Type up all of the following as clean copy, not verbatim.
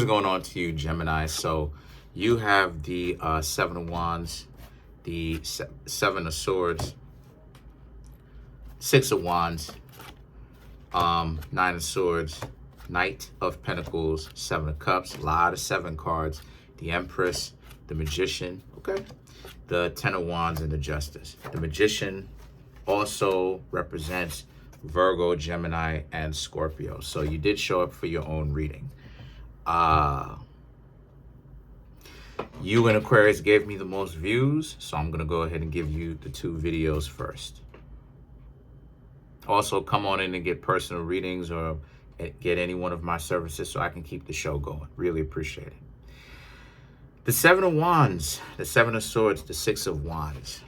What's going on to you, Gemini? So you have the Seven of Wands, the Seven of Swords, Six of Wands, Nine of Swords, Knight of Pentacles, Seven of Cups, a lot of seven cards, the Empress, the Magician, okay, the Ten of Wands, and the Justice. The Magician also represents Virgo, Gemini, and Scorpio. So you did show up for your own reading. You and Aquarius gave me the most views, so I'm going to go ahead and give you the two videos first. Also, come on in and get personal readings or get any one of my services so I can keep the show going. Really appreciate it. The Seven of Wands, the Seven of Swords, the Six of Wands.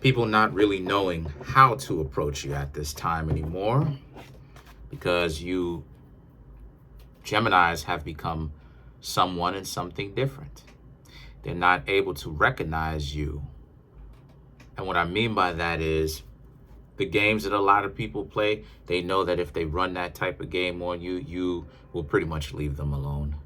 People not really knowing how to approach you at this time anymore because you Geminis have become someone and something different. They're not able to recognize you. And what I mean by that is the games that a lot of people play, they know that if they run that type of game on you, you will pretty much leave them alone.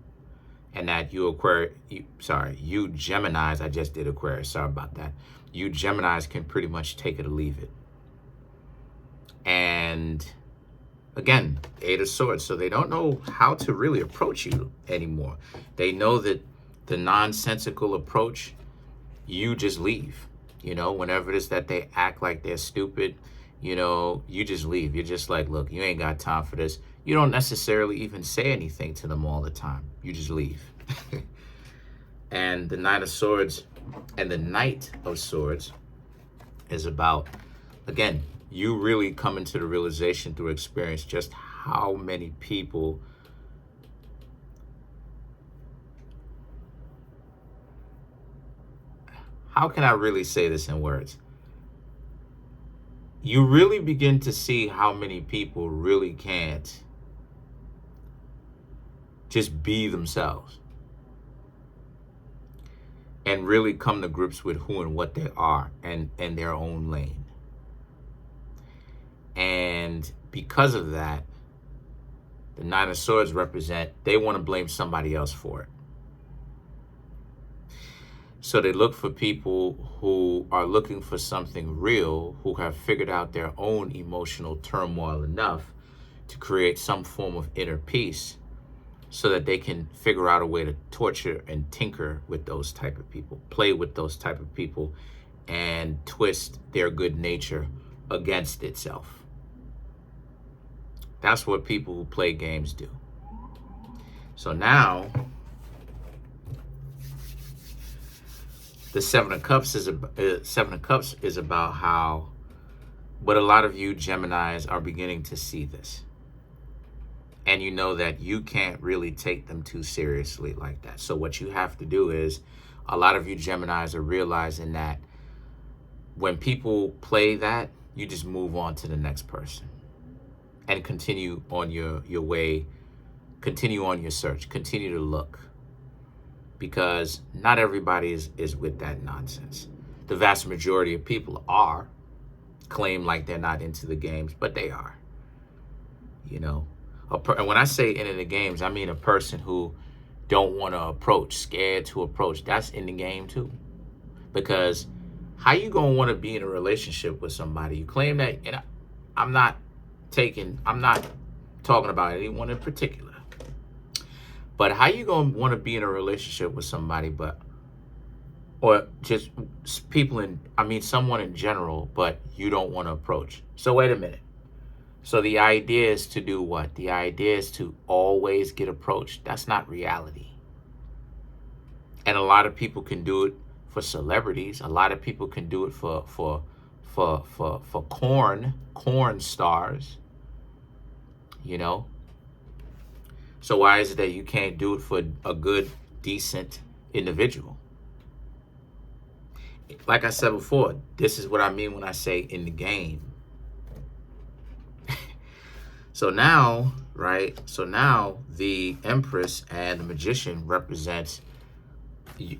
And that you Geminis, I just did Aquarius, sorry about that. You Geminis can pretty much take it or leave it. And again, Eight of Swords, so they don't know how to really approach you anymore. They know that the nonsensical approach, you just leave. You know, whenever it is that they act like they're stupid, you know, you just leave. You're just like, look, you ain't got time for this. You don't necessarily even say anything to them all the time. You just leave. And the Nine of Swords and the Knight of Swords is about, again, you really coming to the realization through experience just how many people how can I really say this in words? You really begin to see how many people really can't just be themselves and really come to grips with who and what they are and their own lane. And because of that, the Nine of Swords represent, they want to blame somebody else for it. So they look for people who are looking for something real, who have figured out their own emotional turmoil enough to create some form of inner peace so that they can figure out a way to torture and tinker with those type of people, play with those type of people, and twist their good nature against itself. That's what people who play games do. So now, the Seven of Cups is about how, but a lot of you Geminis are beginning to see this. And you know that you can't really take them too seriously like that. So what you have to do is, a lot of you Geminis are realizing that when people play that, you just move on to the next person and continue on your way, continue on your search, continue to look. Because not everybody is with that nonsense. The vast majority of people claim like they're not into the games, but they are. You know, and when I say into the games, I mean a person who don't want to approach, scared to approach. That's in the game too. Because how you gonna want to be in a relationship with somebody? You claim that, and I'm not talking about anyone in particular. But how you gonna want to be in a relationship with somebody, or just someone in general, but you don't want to approach? So wait a minute. So the idea is to do what? The idea is to always get approached. That's not reality. And a lot of people can do it for celebrities. A lot of people can do it for corn stars. You know. So why is it that you can't do it for a good, decent individual? Like I said before, this is what I mean when I say in the game. So now, right? So now the Empress and the Magician represents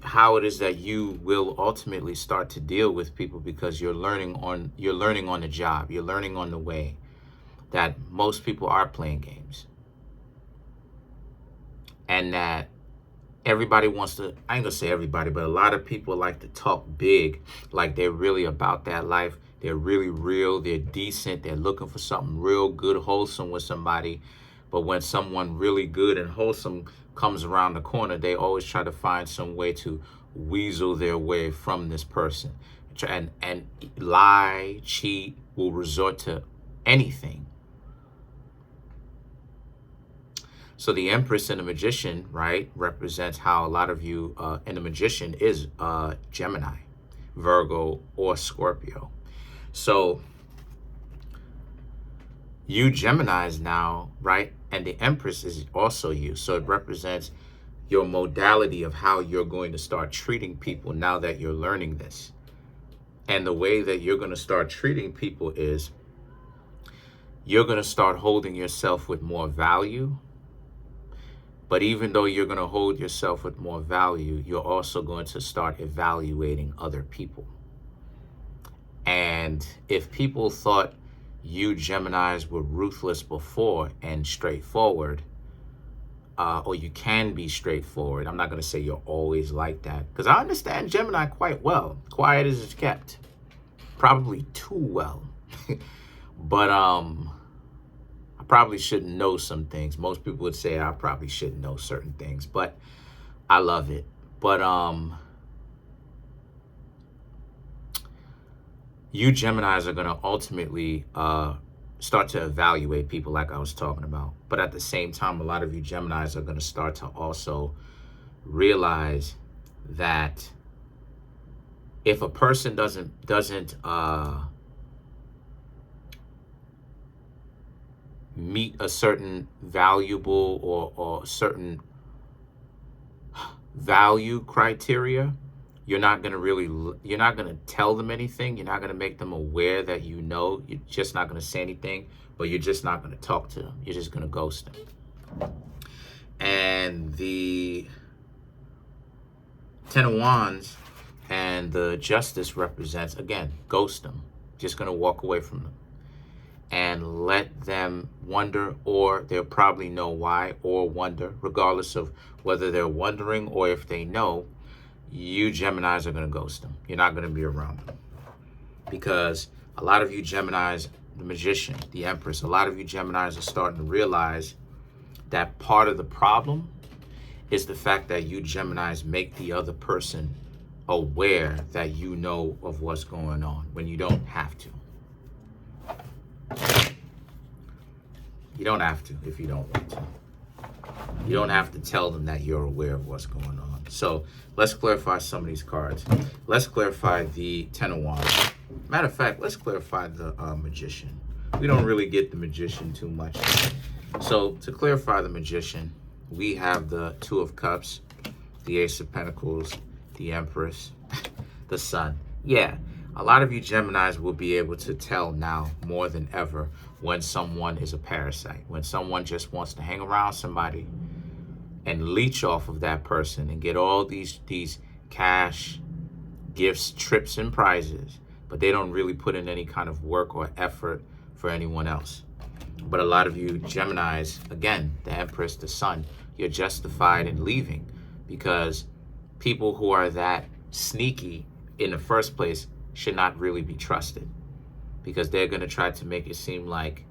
how it is that you will ultimately start to deal with people, because you're learning on the job, you're learning on the way. that most people are playing games. And that everybody wants to, I ain't gonna say everybody, but a lot of people like to talk big, like they're really about that life. They're really real, they're decent, they're looking for something real good, wholesome with somebody. But when someone really good and wholesome comes around the corner, they always try to find some way to weasel their way from this person. And lie, cheat, will resort to anything. So the Empress and the Magician, right, represents how a lot of you, and the Magician is Gemini, Virgo, or Scorpio. So you Geminis now, right, and the Empress is also you. So it represents your modality of how you're going to start treating people now that you're learning this. And the way that you're going to start treating people is you're going to start holding yourself with more value. But even though you're going to hold yourself with more value, you're also going to start evaluating other people. And if people thought you Geminis were ruthless before and straightforward, or you can be straightforward, I'm not going to say you're always like that, because I understand Gemini quite well. Quiet as it's kept. Probably too well. But I probably shouldn't know some things. Most people would say I probably shouldn't know certain things, but I love it. But you Geminis are going to ultimately start to evaluate people like I was talking about. But at the same time, a lot of you Geminis are going to start to also realize that if a person doesn't meet a certain valuable or certain value criteria, you're not going to tell them anything. You're not going to make them aware that you know. You're just not going to say anything, but you're just not going to talk to them. You're just going to ghost them. And the Ten of Wands and the Justice represents, again, ghost them. Just going to walk away from them and let them wonder, or they'll probably know why, or wonder, regardless of whether they're wondering or if they know. You Geminis are going to ghost them. You're not going to be around them. Because a lot of you Geminis, the Magician, the Empress, a lot of you Geminis are starting to realize that part of the problem is the fact that you Geminis make the other person aware that you know of what's going on when you don't have to. You don't have to if you don't want to. You don't have to tell them that you're aware of what's going on. So let's clarify some of these cards. Let's clarify the Ten of Wands. Matter of fact, let's clarify the Magician. We don't really get the Magician too much. So to clarify the Magician, we have the Two of Cups, the Ace of Pentacles, the Empress, the Sun. Yeah, a lot of you Geminis will be able to tell now more than ever when someone is a parasite, when someone just wants to hang around somebody and leech off of that person and get all these cash, gifts, trips, and prizes, but they don't really put in any kind of work or effort for anyone else. But a lot of you Geminis, again, the Empress, the Sun, you're justified in leaving because people who are that sneaky in the first place should not really be trusted, because they're going to try to make it seem like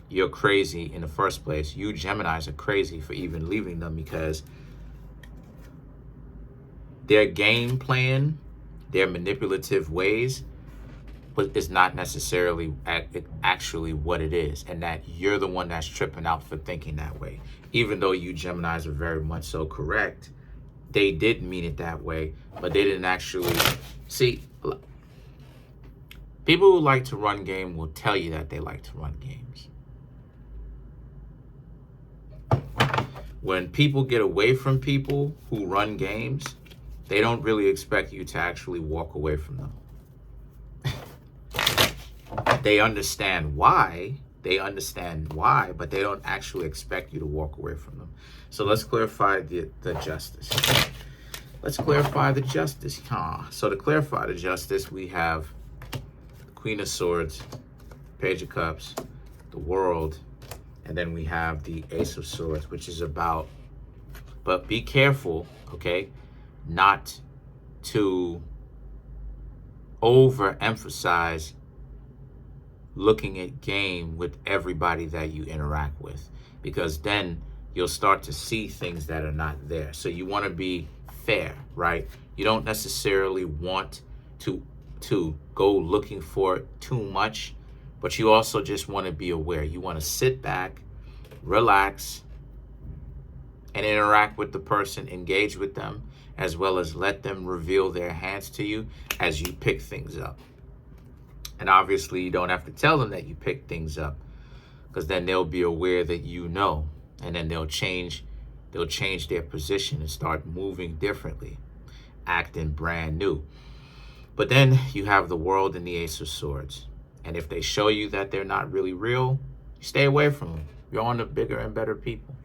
you're crazy in the first place. You Geminis are crazy for even leaving them, because their game plan, their manipulative ways is not necessarily actually what it is, and that you're the one that's tripping out for thinking that way. Even though you Geminis are very much so correct, they did mean it that way, but they didn't actually. See, people who like to run game will tell you that they like to run games. When people get away from people who run games, they don't really expect you to actually walk away from them. They understand why, but they don't actually expect you to walk away from them. So let's clarify the Justice. Let's clarify the Justice. So to clarify the Justice, we have Queen of Swords, Page of Cups, the world, and then we have the Ace of Swords, which is about, but be careful, okay, not to overemphasize looking at game with everybody that you interact with, because then you'll start to see things that are not there. So you want to be fair, right? You don't necessarily want to go looking for it too much, but you also just want to be aware. You want to sit back, relax, and interact with the person, engage with them, as well as let them reveal their hands to you as you pick things up. And obviously, you don't have to tell them that you pick things up, because then they'll be aware that you know, and then they'll change their position and start moving differently, acting brand new. But then you have the World and the Ace of Swords. And if they show you that they're not really real, stay away from them. You're on to bigger and better people.